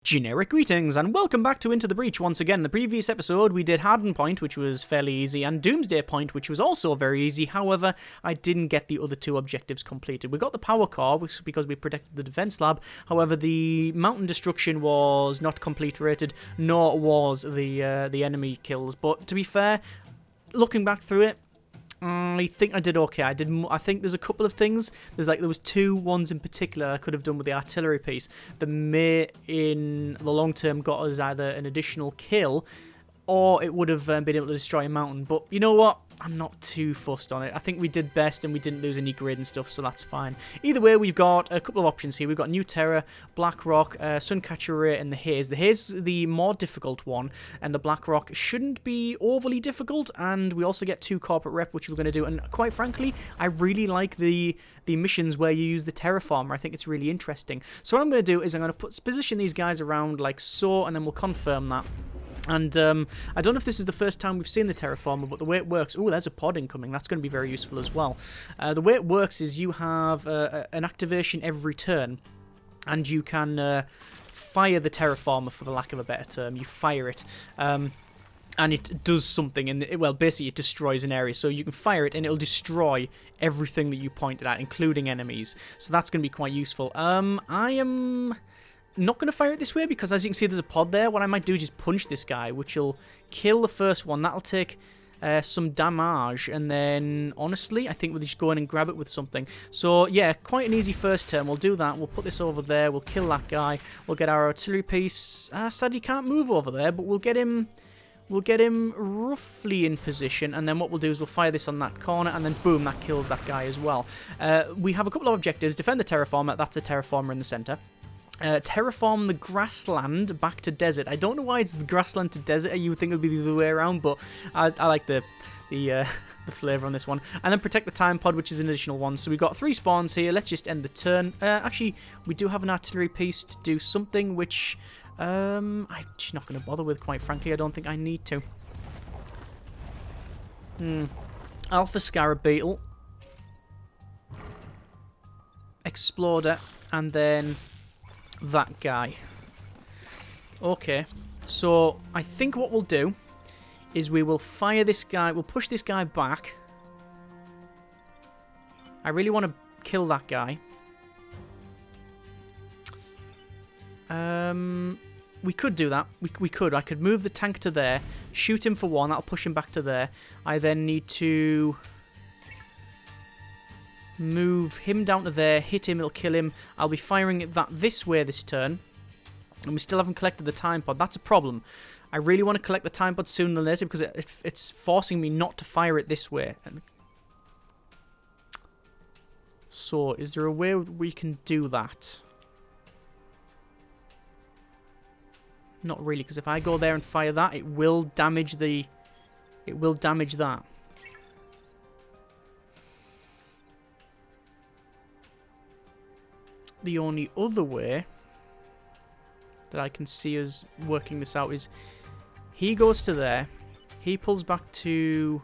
Generic greetings and welcome back to Into the Breach once again. The previous episode we did Harden Point, which was fairly easy, and Doomsday Point, which was also very easy. However, I didn't get the other two objectives completed. We got the power core because we protected the defense lab. However, the mountain destruction was not complete rated, nor was the enemy kills. But to be fair, looking back through it, I think I did okay. I think there's a couple of things. There was two ones in particular I could have done with the artillery piece that may, in the long term, got us either an additional kill or it would have been able to destroy a mountain. But you know what? I'm not too fussed on it. I think we did best and we didn't lose any grade and stuff, so that's fine. Either way, we've got a couple of options here. We've got New Terror, Black Rock, Suncatcher Ray, and the Haze. The Haze is the more difficult one, and the Black Rock shouldn't be overly difficult, and we also get 2 corporate rep, which we're going to do. And quite frankly, I really like the missions where you use the Terraformer. I think it's really interesting. So what I'm going to do is I'm going to position these guys around like so, and then we'll confirm that. And I don't know if this is the first time we've seen the Terraformer, but the way it works... Oh, there's a pod incoming. That's going to be very useful as well. The way it works is you have an activation every turn, and you can fire the Terraformer, for the lack of a better term. You fire it, and it does something. Well, basically, it destroys an area. So you can fire it, and it'll destroy everything that you pointed at, including enemies. So that's going to be quite useful. I am... not going to fire it this way because, as you can see, there's a pod there. What I might do is just punch this guy, which will kill the first one. That'll take some damage, and then, honestly, I think we'll just go in and grab it with something. So, yeah, quite an easy first turn. We'll do that. We'll put this over there. We'll kill that guy. We'll get our artillery piece. Sadly, can't move over there, but we'll get him... We'll get him roughly in position, and then what we'll do is we'll fire this on that corner, and then boom, that kills that guy as well. We have a couple of objectives. Defend the Terraformer. That's a Terraformer in the center. Terraform the grassland back to desert. I don't know why it's the grassland to desert. You would think it would be the other way around, but I like the flavour on this one. And then protect the time pod, which is an additional one. So we've got 3 spawns here. Let's just end the turn. Actually, we do have an artillery piece to do something which I'm just not going to bother with, quite frankly. I don't think I need to. Alpha Scarab Beetle. Exploder. And then... that guy. Okay, so I think what we'll do is we will fire this guy. We'll push this guy back. I really want to kill that guy. We could do that. We could. I could move the tank to there, shoot him for one. That'll push him back to there. I then need to... move him down to there, hit him, it'll kill him. I'll be firing that this way this turn. And we still haven't collected the time pod. That's a problem. I really want to collect the time pod sooner than later because it's forcing me not to fire it this way. So, is there a way we can do that? Not really, because if I go there and fire that, it will damage the... it will damage that. The only other way that I can see us working this out is he goes to there, he pulls back to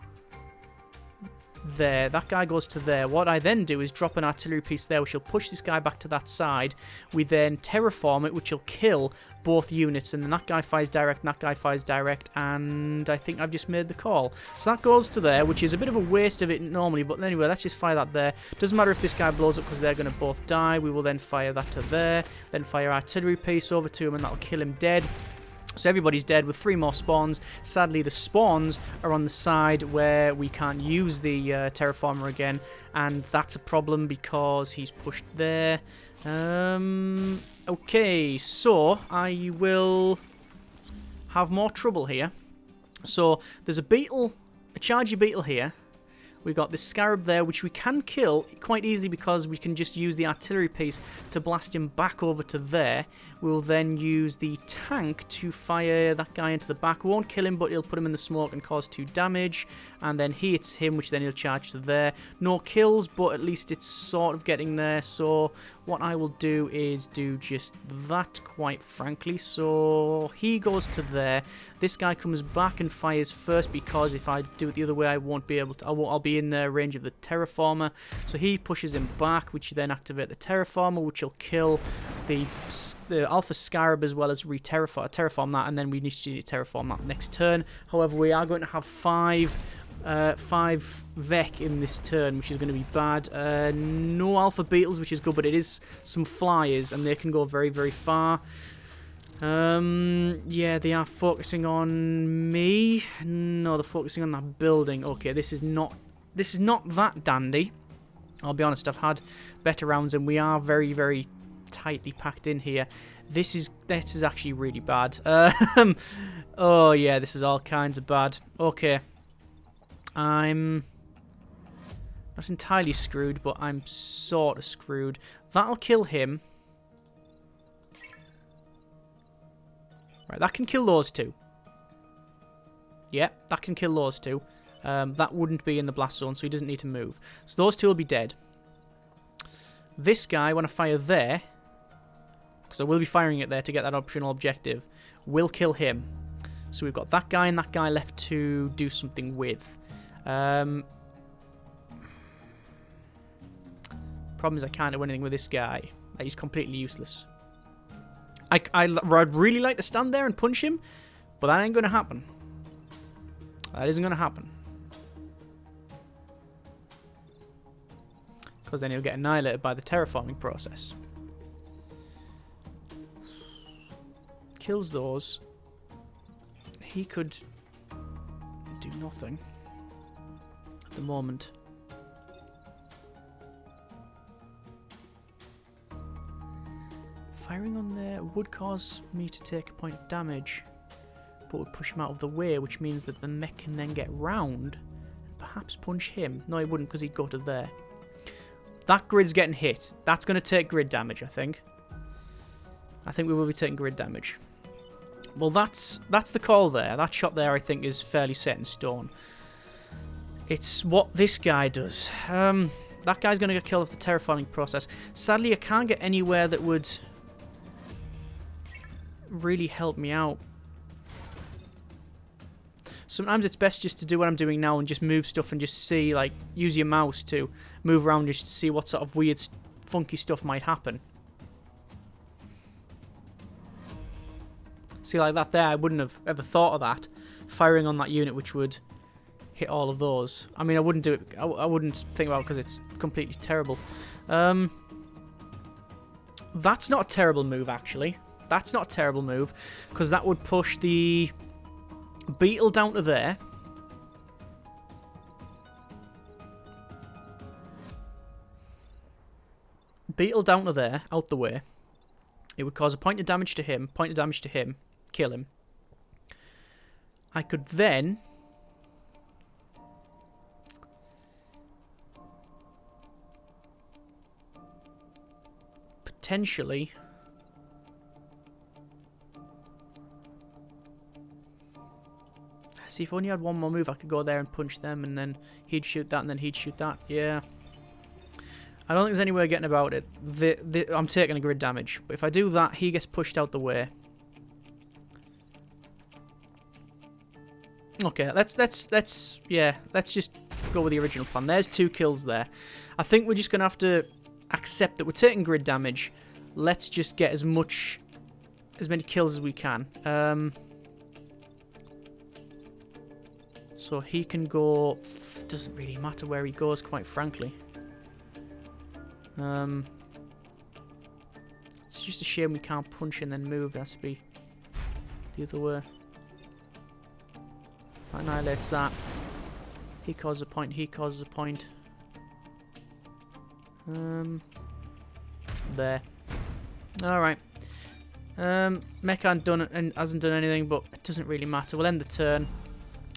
there, that guy goes to there. What I then do is drop an artillery piece there, which will push this guy back to that side. We then terraform it, which will kill both units, and then that guy fires direct, and that guy fires direct, and I think I've just made the call. So that goes to there, which is a bit of a waste of it normally, but anyway, let's just fire that there. Doesn't matter if this guy blows up because they're going to both die. We will then fire that to there, then fire artillery piece over to him, and that'll kill him dead. So everybody's dead with 3 more spawns. Sadly, the spawns are on the side where we can't use the terraformer again, and that's a problem because he's pushed there. Okay, so I will have more trouble here. So there's a beetle, a chargy beetle here. We've got this scarab there, which we can kill quite easily because we can just use the artillery piece to blast him back over to there. We'll then use the tank to fire that guy into the back. We won't kill him, but it'll put him in the smoke and cause 2 damage. And then he hits him, which then he'll charge to there. No kills, but at least it's sort of getting there. So what I will do is do just that, quite frankly. So he goes to there. This guy comes back and fires first because if I do it the other way, I won't be able to. I'll be in the range of the terraformer. So he pushes him back, which then activate the terraformer, which will kill the to alpha Scarab as well as terraform that, and then we need to terraform that next turn. However, we are going to have 5 Vec in this turn, which is going to be bad. No alpha beetles, which is good, but it is some flyers, and they can go very, very far. Yeah, they are focusing on me. No, they're focusing on that building. Okay, this is not that dandy. I'll be honest, I've had better rounds, and we are very, very tightly packed in here. This is actually really bad. Oh yeah, this is all kinds of bad. Okay, I'm not entirely screwed, but I'm sort of screwed. That'll kill him. Right, that can kill those two. Yeah, that can kill those two. That wouldn't be in the blast zone, so he doesn't need to move. So those two will be dead. This guy, when I fire there, because I will be firing it there to get that optional objective, will kill him. So we've got that guy and that guy left to do something with. Problem is I can't do anything with this guy. He's completely useless. I'd really like to stand there and punch him, but that ain't going to happen. That isn't going to happen. Because then he'll get annihilated by the terraforming process. Kills those. He could do nothing at the moment. Firing on there would cause me to take a point of damage, but would push him out of the way, which means that the mech can then get round and perhaps punch him. No, he wouldn't, because he'd go to there. That grid's getting hit. That's going to take grid damage, I think. I think we will be taking grid damage. Well, that's the call there. That shot there, I think, is fairly set in stone. It's what this guy does. That guy's going to get killed off the terraforming process. Sadly, I can't get anywhere that would really help me out. Sometimes it's best just to do what I'm doing now and just move stuff and just see, like, use your mouse to move around just to see what sort of weird, funky stuff might happen. See, like that there, I wouldn't have ever thought of that. Firing on that unit, which would hit all of those. I mean, I wouldn't do it. I wouldn't think about it because it's completely terrible. That's not a terrible move, actually. That's not a terrible move, because that would push the beetle down to there. Beetle down to there, out the way. It would cause a point of damage to him, kill him. I could then potentially see if I only had one more move I could go there and punch them, and then he'd shoot that, and then he'd shoot that. Yeah, I don't think there's any way of getting about it. I'm taking a grid damage, but if I do that, he gets pushed out the way. Okay, let's just go with the original plan. There's 2 kills there. I think we're just gonna have to accept that we're taking grid damage. Let's just get as many kills as we can. So he can go. It doesn't really matter where he goes, quite frankly. It's just a shame we can't punch and then move. It has to be the other way. Annihilates that. He causes a point. He causes a point. There. All right. Mech hasn't done anything, but it doesn't really matter. We'll end the turn.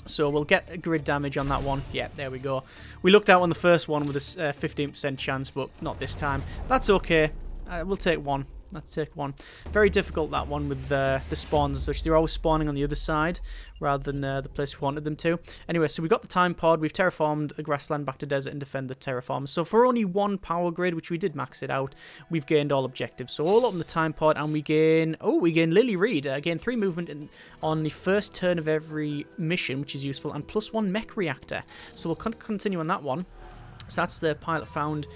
So we'll get a grid damage on that one. Yeah, there we go. We looked out on the first one with a 15% chance, but not this time. That's okay. We'll take one. Let's take one. Very difficult, that one, with the spawns and such. They're always spawning on the other side rather than the place we wanted them to. Anyway, so we got the time pod. We've terraformed a grassland back to desert and defend the terraform. So for only 1 power grid, which we did max it out, we've gained all objectives. So we'll open the time pod and we gain... Oh, we gain Lily Reed. Gain 3 movement on the first turn of every mission, which is useful, and +1 mech reactor. So we'll continue on that one. So that's the pilot found.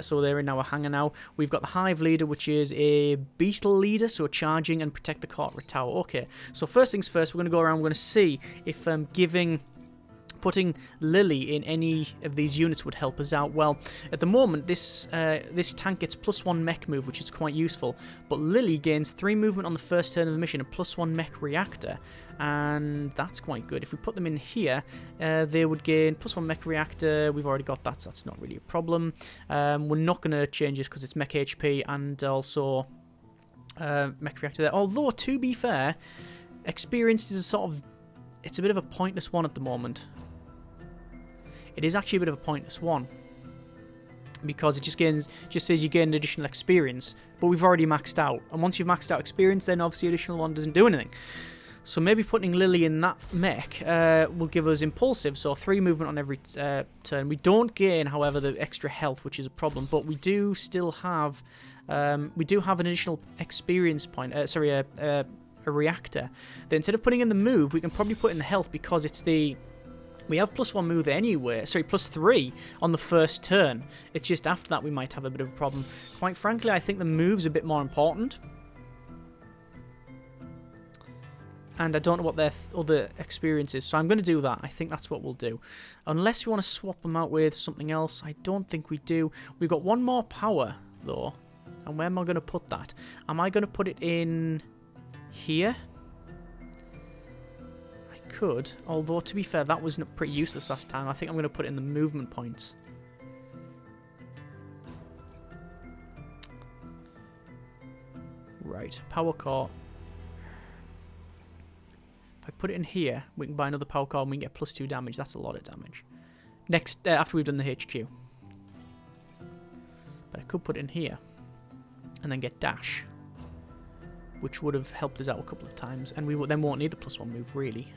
So they're in our hangar now. We've got the hive leader, which is a beetle leader, so charging and protect the corporate tower. Okay, so first things first, we're going to go around. We're going to see if putting Lily in any of these units would help us out. Well, at the moment, this tank gets +1 mech move, which is quite useful. But Lily gains 3 movement on the first turn of the mission and +1 mech reactor, and that's quite good. If we put them in here, they would gain +1 mech reactor. We've already got that, so that's not really a problem. We're not going to change this because it's mech HP and also mech reactor there. Although, to be fair, experience is it's a bit of a pointless one at the moment. It is actually a bit of a pointless one because it just says you gain additional experience, but we've already maxed out. And once you've maxed out experience, then obviously additional one doesn't do anything. So maybe putting Lily in that mech will give us impulsive, so 3 movement on every turn. We don't gain, however, the extra health, which is a problem, but we do still have an additional experience point. A reactor. Then instead of putting in the move, we can probably put in the health because we have +1 move anyway. Sorry, +3 on the first turn. It's just after that we might have a bit of a problem. Quite frankly, I think the move's a bit more important. And I don't know what their other experience is, so I'm going to do that. I think that's what we'll do. Unless we want to swap them out with something else. I don't think we do. We've got 1 more power, though. And where am I going to put that? Am I going to put it in here? Could, although to be fair, that was pretty useless last time. I think I'm going to put it in the movement points. Right, power core. If I put it in here, we can buy another power core and we can get +2 damage. That's a lot of damage. Next, after we've done the HQ. But I could put it in here and then get dash, which would have helped us out a couple of times, and we then won't need the +1 move really.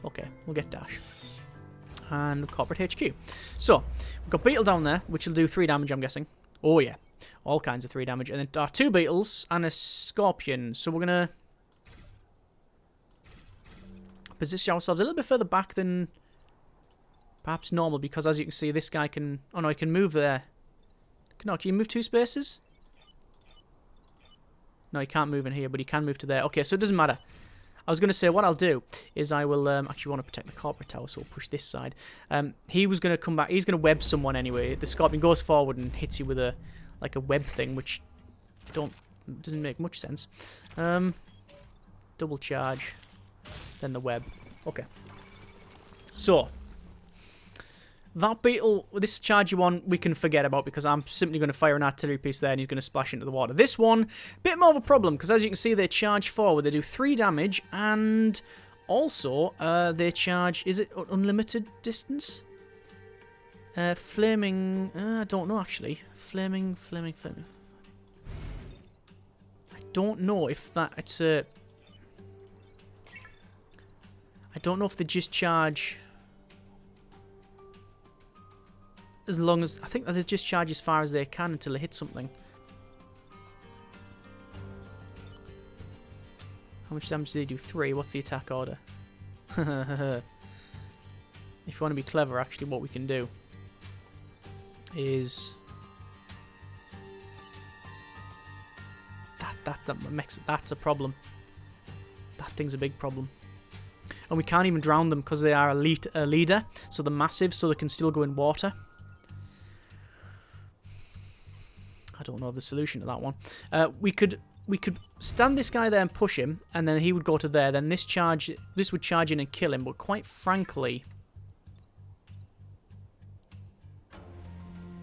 Okay, we'll get dash. And corporate HQ. So, we've got beetle down there, which will do 3 damage, I'm guessing. Oh yeah, all kinds of 3 damage. And then 2 beetles and a scorpion. So we're going to position ourselves a little bit further back than perhaps normal, because as you can see, this guy can... Oh no, he can move there. No, can you move 2 spaces? No, he can't move in here, but he can move to there. Okay, so it doesn't matter. I was going to say, what I'll do is I will actually want to protect the corporate tower, so we'll push this side. He was going to come back. He's going to web someone anyway. The scorpion goes forward and hits you with a web thing, which doesn't make much sense. Double charge, then the web. Okay. So that beetle, this chargey one, we can forget about because I'm simply going to fire an artillery piece there and he's going to splash into the water. This one, bit more of a problem because as you can see, they charge forward. They do 3 damage and also they charge, is it unlimited distance? Flaming, I don't know actually. Flaming. I don't know if it's a... I don't know if they just charge... As long as... I think that they just charge as far as they can until they hit something. How much damage do they do? 3. What's the attack order? If you want to be clever, actually, what we can do is... That's a problem. That thing's a big problem. And we can't even drown them because they are a leader. So they're massive, so they can still go in water. I don't know the solution to that one. We could stand this guy there and push him, and then he would go to there. Then this would charge in and kill him. But quite frankly,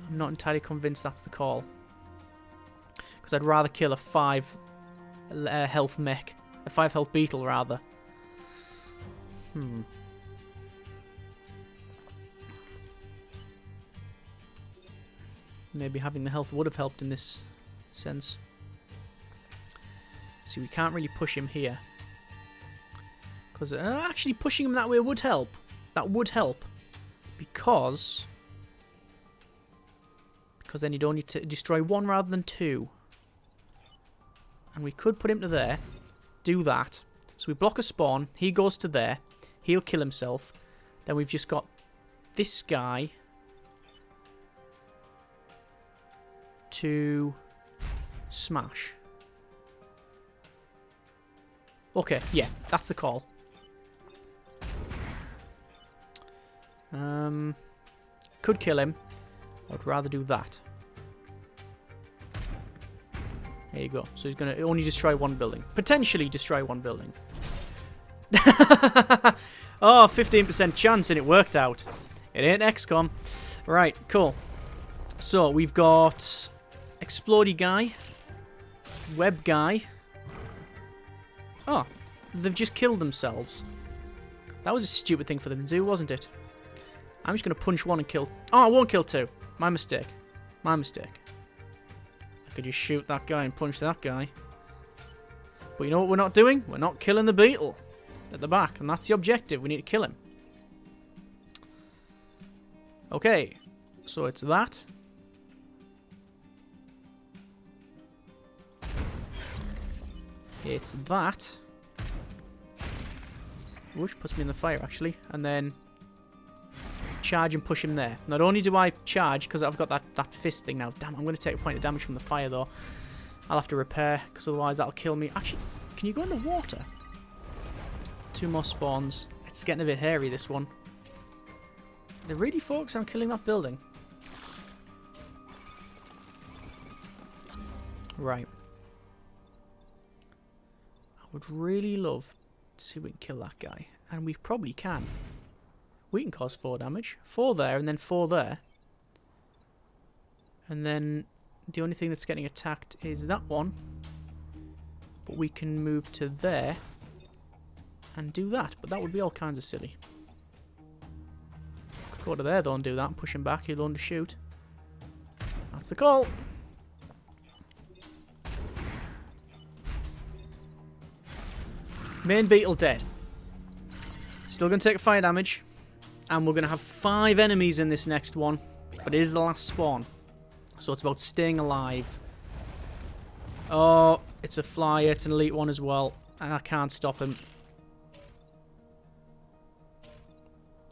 I'm not entirely convinced that's the call. Because I'd rather kill a 5 health mech, a 5 health beetle rather. Maybe having the health would have helped in this sense. See, we can't really push him here. Because actually pushing him that way would help. That would help. Because then you'd only destroy 1 rather than 2. And we could put him to there. Do that. So we block a spawn. He goes to there. He'll kill himself. Then we've just got this guy to smash. Okay, yeah, that's the call. Could kill him. I'd rather do that. There you go. So he's going to only destroy one building. Potentially destroy one building. Oh, 15% chance and it worked out. It ain't XCOM. Right, cool. So we've got Explodey guy. Web guy. Oh, they've just killed themselves. That was a stupid thing for them to do, wasn't it? I'm just going to punch one and kill... Oh, I won't kill two. My mistake. My mistake. I could just shoot that guy and punch that guy. But you know what we're not doing? We're not killing the beetle at the back. And that's the objective. We need to kill him. Okay. So it's that. It's that. Which puts me in the fire, actually. And then charge and push him there. Not only do I charge, because I've got that fist thing now. Damn, I'm going to take a point of damage from the fire, though. I'll have to repair, because otherwise that'll kill me. Actually, can you go in the water? 2 more spawns. It's getting a bit hairy, this one. They're really focused on killing that building. Right. I would really love to see if we can kill that guy. And we probably can. We can cause 4 damage. 4 there, and then 4 there. And then the only thing that's getting attacked is that one. But we can move to there and do that. But that would be all kinds of silly. Could go to there, though, and do that and push him back. He'll learn to shoot. That's the call. Main beetle dead. Still going to take fire damage. And we're going to have 5 enemies in this next one. But it is the last spawn. So it's about staying alive. Oh, it's a flyer. It's an elite one as well. And I can't stop him.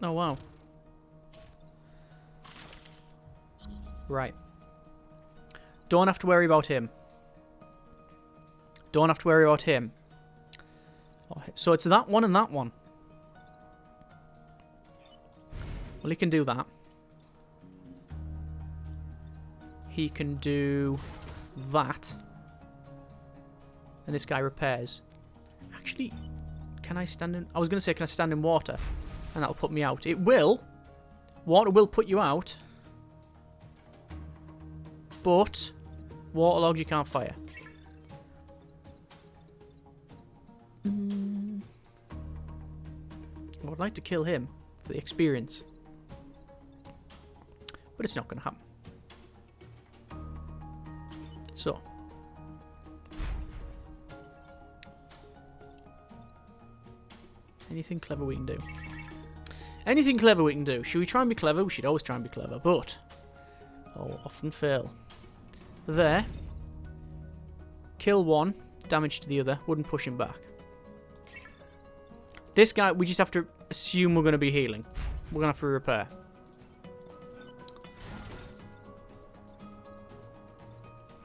Oh, wow. Right. Don't have to worry about him. Don't have to worry about him. So it's that one and that one. Well, he can do that. He can do that. And this guy repairs. Actually, can I stand in... I was going to say, can I stand in water? And that'll put me out. It will. Water will put you out. But waterlogged you can't fire. I would like to kill him for the experience. But it's not going to happen. So. Anything clever we can do. Anything clever we can do. Should we try and be clever? We should always try and be clever, but I'll often fail. There. Kill one. Damage to the other. Wouldn't push him back. This guy, we just have to assume we're going to be healing. We're going to have to repair.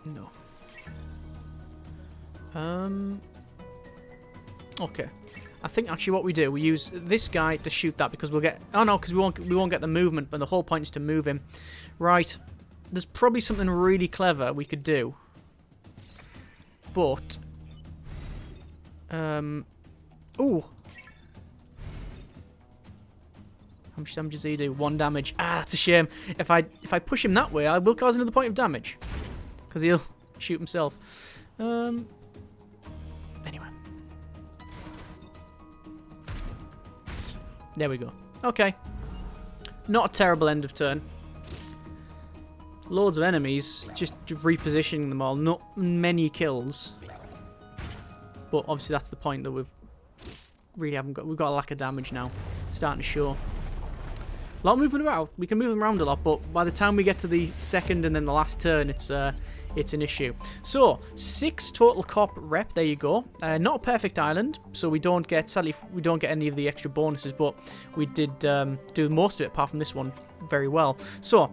No. Okay. I think actually what we do, we use this guy to shoot that because we'll get... Oh no, because we won't get the movement, but the whole point is to move him. Right. There's probably something really clever we could do. But... Ooh. How much damage does he do? 1 damage. Ah, that's a shame. If I push him that way, I will cause another point of damage. Because he'll shoot himself. Anyway. There we go. Okay. Not a terrible end of turn. Loads of enemies. Just repositioning them all. Not many kills. But obviously that's the point that we've got a lack of damage now. It's starting to show. A lot of movement about. We can move them around a lot, but by the time we get to the second and then the last turn, it's it's an issue. So 6 total cop rep. There you go. Not a perfect island, so we don't get, sadly, we don't get any of the extra bonuses, but we did do most of it apart from this one very well. So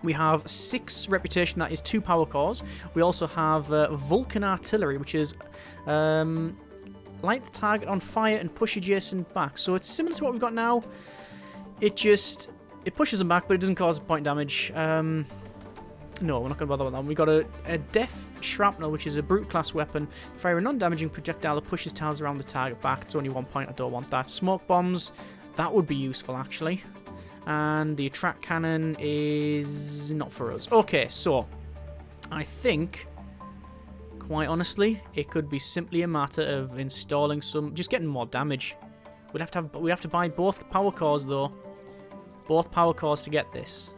we have 6 reputation, that is 2 power cores. We also have Vulcan artillery, which is light the target on fire and push adjacent back. So it's similar to what we've got now. It pushes them back, but it doesn't cause point damage. No, we're not going to bother with that one. We've got a Death Shrapnel, which is a brute class weapon. Fire a non-damaging projectile that pushes tiles around the target back. It's only 1 point, I don't want that. Smoke bombs, that would be useful actually. And the attract cannon is not for us. Okay, so I think, quite honestly, it could be simply a matter of installing some, just getting more damage. We have to buy both power cores though. Both power cores to get this.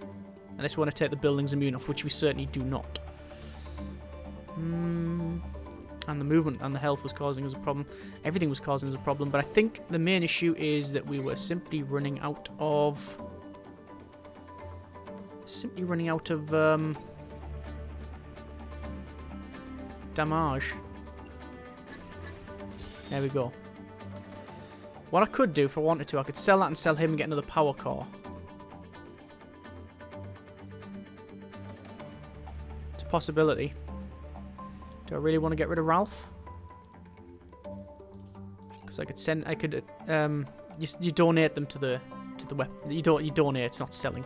Unless we want to take the buildings immune off, which we certainly do not. And the movement and the health was causing us a problem. Everything was causing us a problem, but I think the main issue is that we were simply running out of... damage. There we go. What I could do if I wanted to, I could sell that and sell him and get another power core. It's a possibility. Do I really want to get rid of Ralph? Because I could you donate them to the weapon. You donate. It's not selling.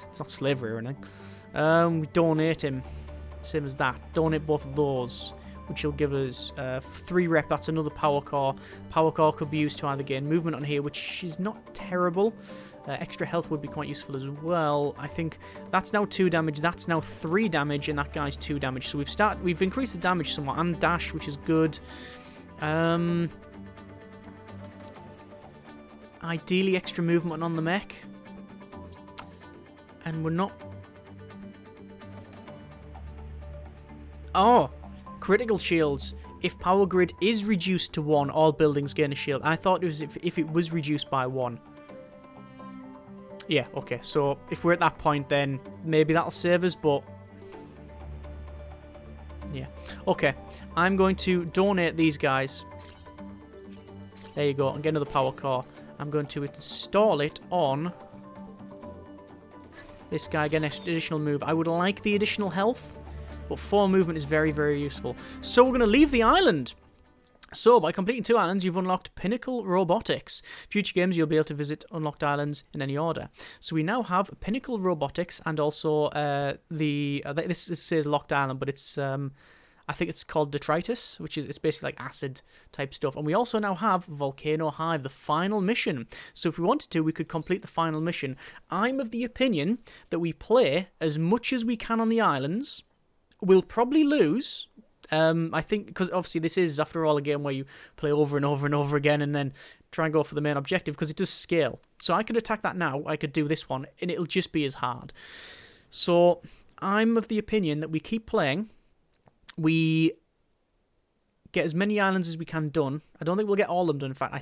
It's not slavery or anything. We donate him. Same as that. Donate both of those, which will give us 3 rep. That's another power core. Power core could be used to either gain movement on here, which is not terrible. Extra health would be quite useful as well. I think that's now 2 damage. That's now 3 damage, and that guy's 2 damage. So we've increased the damage somewhat, and dash, which is good. Ideally, extra movement on the mech, and we're not. Oh, critical shields. If power grid is reduced to 1, all buildings gain a shield. I thought it was if it was reduced by 1. Yeah, okay. So if we're at that point, then maybe that'll save us, but... yeah. Okay. I'm going to donate these guys. There you go. And get another power core. I'm going to install it on... this guy. Get an additional move. I would like the additional health, but 4 movement is very, very useful. So we're going to leave the island. So, by completing 2 islands, you've unlocked Pinnacle Robotics. Future games, you'll be able to visit unlocked islands in any order. So we now have Pinnacle Robotics and also this says Locked Island, but it's I think it's called Detritus, which is it's basically like acid type stuff. And we also now have Volcano Hive, the final mission. So if we wanted to, we could complete the final mission. I'm of the opinion that we play as much as we can on the islands. We'll probably lose. I think, because obviously this is, after all, a game where you play over and over and over again and then try and go for the main objective, because it does scale. So I could attack that now, I could do this one, and it'll just be as hard. So I'm of the opinion that we keep playing, we get as many islands as we can done. I don't think we'll get all of them done. In fact,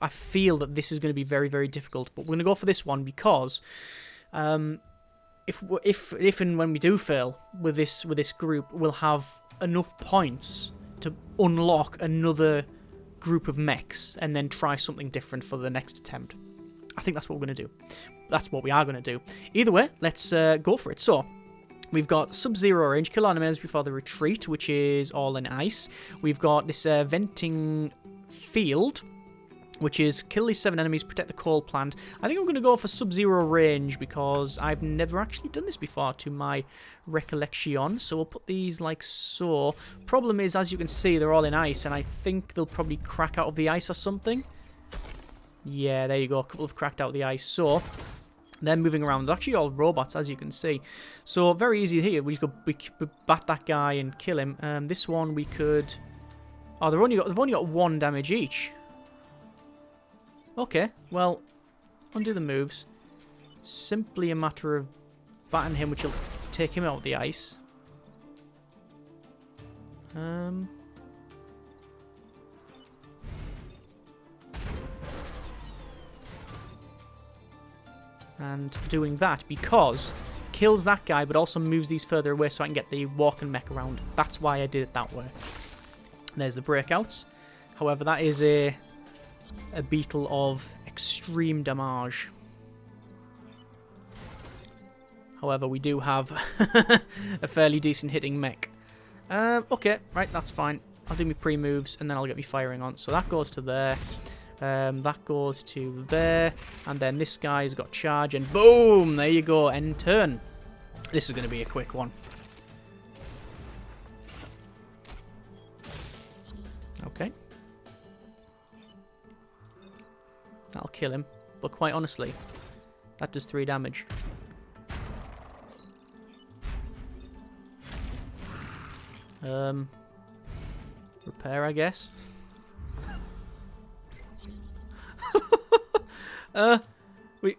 I feel that this is going to be very, very difficult, but we're going to go for this one because... if and when we do fail with this group, we'll have enough points to unlock another group of mechs and then try something different for the next attempt. I think that's what we're going to do. That's what we are going to do. Either way, let's go for it. So, we've got Sub-Zero range, kill enemies before the retreat, which is all in ice. We've got this venting field, which is kill these 7 enemies, protect the coal plant. I think I'm going to go for Sub-Zero range because I've never actually done this before to my recollection. So we'll put these like so. Problem is, as you can see, they're all in ice, and I think they'll probably crack out of the ice or something. Yeah, there you go. A couple have cracked out of the ice. So they're moving around. They're actually all robots, as you can see. So very easy here. We could bat that guy and kill him. This one we could... oh, they've only got 1 damage each. Okay, well, undo the moves. Simply a matter of batting him, which will take him out of the ice. And doing that because kills that guy, but also moves these further away so I can get the walking mech around. That's why I did it that way. There's the breakouts. However, that is a beetle of extreme damage. However, we do have a fairly decent hitting mech. Okay, right, that's fine. I'll do my pre-moves and then I'll get me firing on. So that goes to there. That goes to there. And then this guy's got charge and boom! There you go, end turn. This is going to be a quick one. Okay. That'll kill him. But quite honestly, that does 3 damage. Repair, I guess. We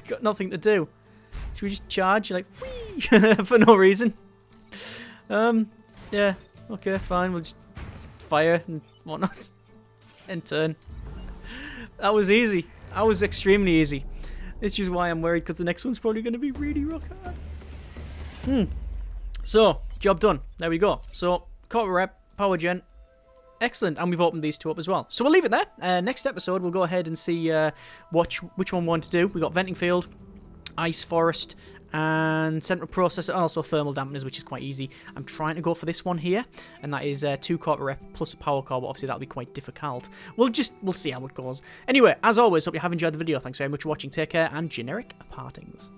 got nothing to do. Should we just charge like whee, for no reason? Yeah. Okay, fine. We'll just fire and whatnot. End turn. That was easy. That was extremely easy. This is why I'm worried, because the next one's probably going to be really rock hard. So, job done. There we go. So, quarter rep, power gen. Excellent, and we've opened these 2 up as well. So we'll leave it there. Next episode, we'll go ahead and see which one we want to do. We've got venting field, ice forest, and central processor, and also thermal dampeners, which is quite easy. I'm trying to go for this one here, and that is 2 quarter rep plus a power core, but obviously that'll be quite difficult. We'll see how it goes. Anyway, as always, hope you have enjoyed the video. Thanks very much for watching. Take care, and generic partings.